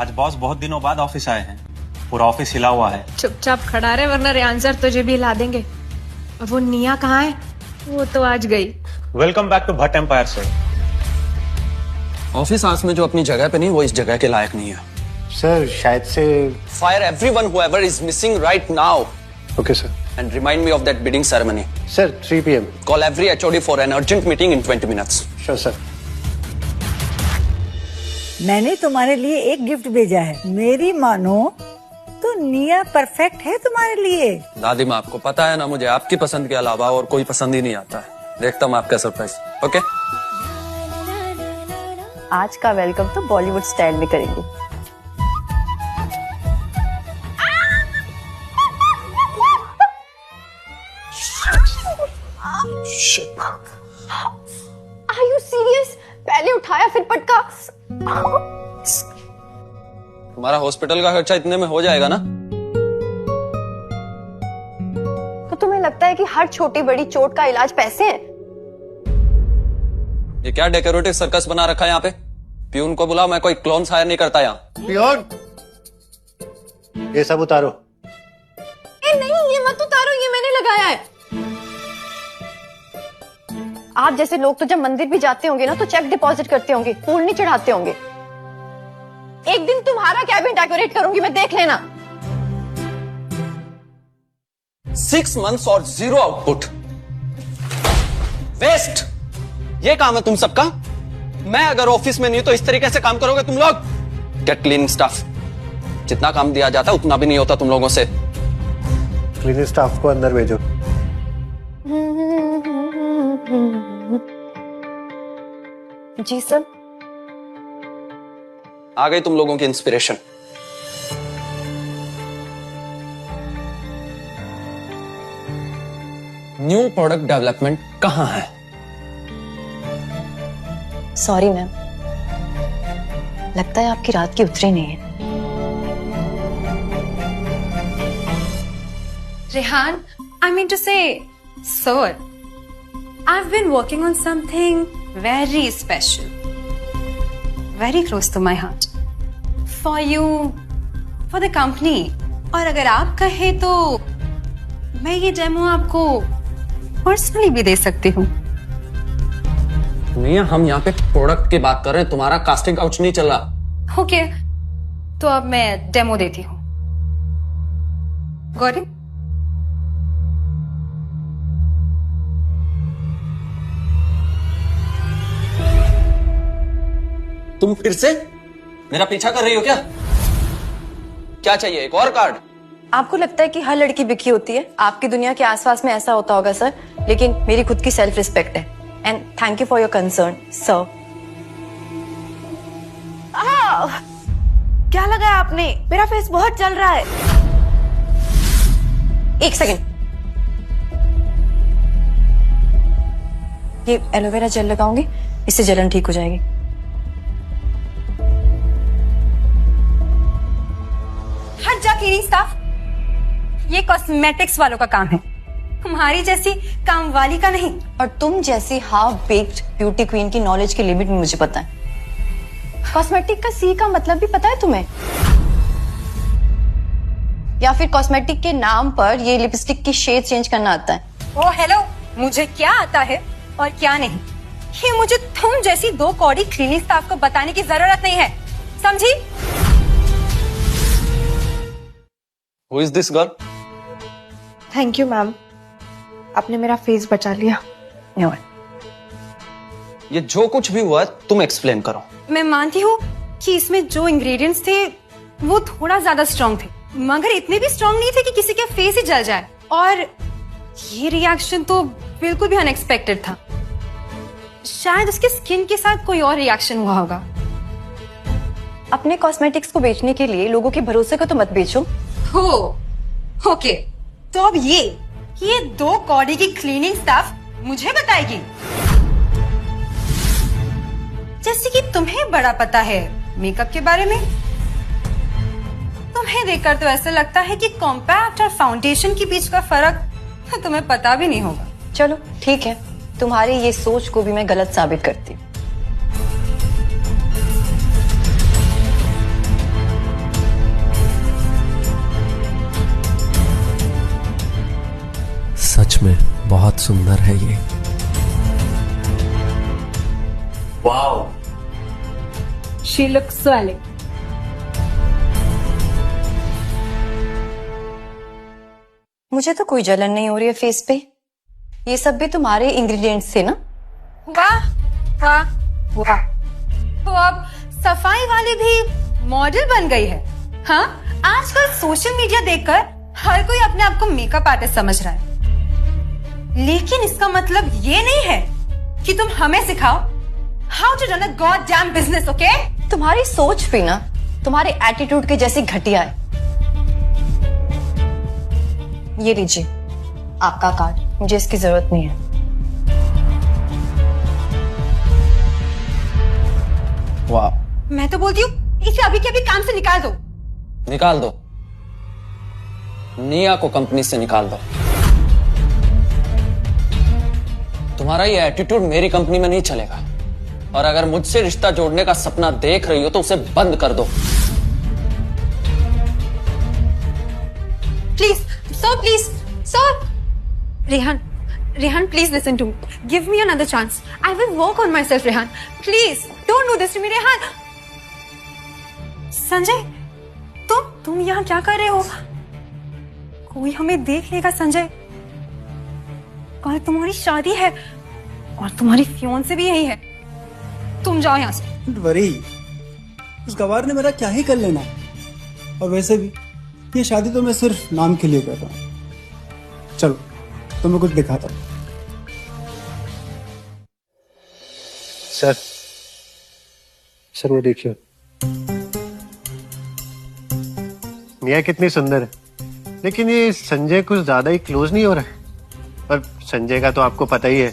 आज बॉस बहुत दिनों बाद ऑफिस आए हैं, पूरा ऑफिस हिला हुआ है। चुपचाप खड़ा रहे वरना रेहान सर तुझे भी हिला देंगे। और वो निया कहाँ है? वो तो आज गई। Welcome back to Bhatt empire sir. Office hours में जो अपनी जगह पे नहीं वो इस जगह के लायक नहीं है। सर शायद से fire everyone whoever is missing right now okay sir. And remind me of that bidding ceremony. Sir 3 PM। Call every HOD for an urgent meeting in 20 minutes। Sure sir. मैंने तुम्हारे लिए एक गिफ्ट भेजा है। मेरी मानो तो निया परफेक्ट है तुम्हारे लिए। दादी माँ, आपको पता है ना मुझे आपकी पसंद के अलावा और कोई पसंद ही नहीं आता है। देखता हूँ आपका सरप्राइज। ओके आज का वेलकम तो बॉलीवुड स्टाइल में करेंगे। Are you serious? पहले उठाया फिर पटका। तुम्हारा हॉस्पिटल का खर्चा इतने में हो जाएगा ना? तो तुम्हें लगता है कि हर छोटी बड़ी चोट का इलाज पैसे है? ये क्या डेकोरेटिव सर्कस बना रखा है यहाँ पे? प्यून को बुलाओ, मैं कोई क्लोन्स हायर नहीं करता यहाँ। पियोन ये सब उतारो। नहीं, ये मत उतारो, ये मैंने लगाया है। आप जैसे लोग तो जब मंदिर भी जाते होंगे ना तो चेक डिपॉजिट करते होंगे, फूल नहीं चढ़ाते होंगे। एक दिन तुम्हारा कैबिन डेकोरेट करूंगी मैं, देख लेना। 6 months और 0 आउटपुट। वेस्ट। ये काम है तुम सबका। मैं अगर ऑफिस में नहीं तो इस तरीके से काम करोगे तुम लोग। Gate clean staff. जितना काम दिया जाता है उतना भी नहीं होता तुम लोगों से। क्लीनिंग स्टाफ को अंदर भेजो। जी सर। आ गई तुम लोगों की इंस्पिरेशन। न्यू प्रोडक्ट डेवलपमेंट कहां है? सॉरी मैम, लगता है आपकी रात की उतरी नहीं है। Rehan, I mean to say, sir, I've been working on something very special, very close to my heart, for you, for the company. और अगर आप कहे तो मैं ये डेमो आपको पर्सनली भी दे सकती हूँ। नहीं, हम यहाँ पे प्रोडक्ट की बात कर रहे हैं, तुम्हारा कास्टिंग काउच नहीं चल रहा। ओके, तो अब मैं डेमो देती हूँ। गौरी, तुम फिर से मेरा पीछा कर रही हो क्या? क्या चाहिए, एक और कार्ड? आपको लगता है कि हर लड़की बिकी होती है? आपकी दुनिया के आसपास में ऐसा होता होगा सर, लेकिन मेरी खुद की सेल्फ रिस्पेक्ट है। And thank you for your concern sir. क्या लगाया आपने? मेरा फेस बहुत जल रहा है। एक सेकेंड, ये एलोवेरा जेल लगाऊंगी, इससे जलन ठीक हो जाएगी। हट जा क्लीनिंग स्टाफ, ये कॉस्मेटिक्स वालों का काम है, हमारी जैसी काम वाली का नहीं। और तुम जैसी हाफ बेक्ड ब्यूटी क्वीन की नॉलेज की लिमिट भी मुझे पता है। कॉस्मेटिक का सी का मतलब भी पता है तुम्हें? या फिर कॉस्मेटिक के नाम पर ये लिपस्टिक की शेड चेंज करना आता है? ओ हेलो, मुझे क्या आता है और क्या नहीं, ये मुझे तुम जैसी 2 कौड़ी क्लीनिंग स्टाफ को बताने की जरूरत नहीं है, समझी? Who is this girl? Thank you ma'am, आपने मेरा फेस बचा लिया। No. ये जो कुछ भी हुआ तुम एक्सप्लेन करो। मैं मानती हूँ कि इसमें जो इंग्रेडिएंट्स थे वो थोड़ा ज्यादा स्ट्रॉन्ग थे, मगर इतने भी स्ट्रॉन्ग नहीं थे कि किसी का फेस ही जल जाए। और ये रिएक्शन तो बिल्कुल भी अनएक्सपेक्टेड था। शायद उसके स्किन के साथ कोई और रिएक्शन हुआ होगा। अपने कॉस्मेटिक्स को बेचने के लिए लोगों के भरोसे को तो मत बेचो। हो ओके, तो अब ये 2 कौड़ी की क्लीनिंग स्टाफ मुझे बताएगी, जैसे कि तुम्हें बड़ा पता है मेकअप के बारे में। तुम्हें देखकर तो ऐसा लगता है कि कॉम्पैक्ट और फाउंडेशन के बीच का फर्क तुम्हें पता भी नहीं होगा। चलो ठीक है, तुम्हारी ये सोच को भी मैं गलत साबित करती हूँ। में बहुत सुंदर है ये। Wow, She looks swelling. मुझे तो कोई जलन नहीं हो रही है फेस पे। ये सब भी तुम्हारे इंग्रेडिएंट्स थे ना? वाह वाह वाह, तो अब सफाई वाली भी मॉडल बन गई है। हाँ, आजकल सोशल मीडिया देखकर हर कोई अपने आप को मेकअप आर्टिस्ट समझ रहा है, लेकिन इसका मतलब ये नहीं है कि तुम हमें सिखाओ how to run a god damn business, okay? तुम्हारी सोच भी ना तुम्हारे एटीट्यूड के जैसी घटिया है। ये लीजिए आपका कार्ड, मुझे इसकी जरूरत नहीं है। वाह, मैं तो बोलती हूँ इसे अभी के अभी काम से निकाल दो। निकाल दो, निया को कंपनी से निकाल दो। तुम्हारा ये एटीट्यूड मेरी कंपनी में नहीं चलेगा, और अगर मुझसे रिश्ता जोड़ने का सपना देख रही हो तो उसे बंद कर दो। Please sir, please sir. Rehan, please listen to me. Give me another chance. I will work on myself, Rehan. Please, don't do this to me, Rehan. Sanjay, तुम यहाँ क्या कर रहे हो? कोई हमें देख लेगा संजय। कल तुम्हारी शादी है और तुम्हारी फियांसे भी यही है। तुम जाओ यहाँ से। डोंट वरी, उस गवार ने मेरा क्या ही कर लेना। और वैसे भी ये शादी तो मैं सिर्फ नाम के लिए कर रहा हूँ। चलो तुम्हें कुछ दिखाता हूँ। सर वो देखिए, निया कितनी सुंदर है, लेकिन ये संजय कुछ ज्यादा ही क्लोज नहीं हो रहा है। पर संजय का तो आपको पता ही है,